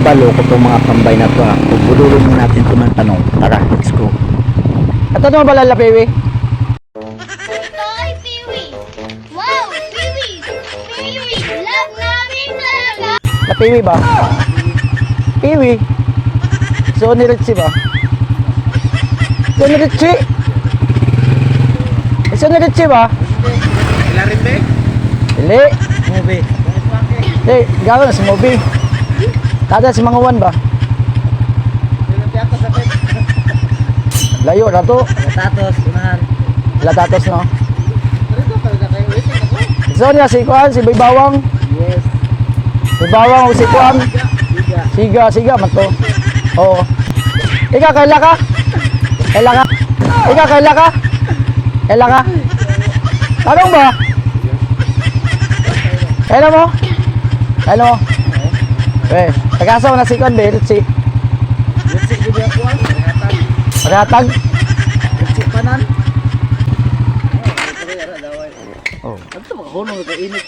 kabalo ko itong mga tambay na to. Bubululong natin ito ng tanong. Tara, let's go. At ano ba lala, Pewe? Hoy, Piwi! Wow, Piwi! Piwi! Love namin talaga! Na Pewe ba? Pewe? So, ni Ritchie ba? So, ni Ritchie? So, ni Ritchie ba? Ilarin be? Hindi. Movie. Hindi, gawin na si Moby. Tada si mga one ba? Layo na to. Tatos, unahan. Latatos no. Dito talaga kayo waiting ako. So niya si Kuan, si Baybawang. Yes. Baybawang o si Kuan. Siga. Siga man to. Oo. Ikaw kaila ka? Kaila ka? Ikaw kaila ka? Kaila ka? Anong ba? Kaila mo? Kaila mo? Eh, tagasaw na si Kuan, si Let's see video ko. Rehatag. Magatag. Let's see panan. Oh, Oh. ano to mga hunong ito init.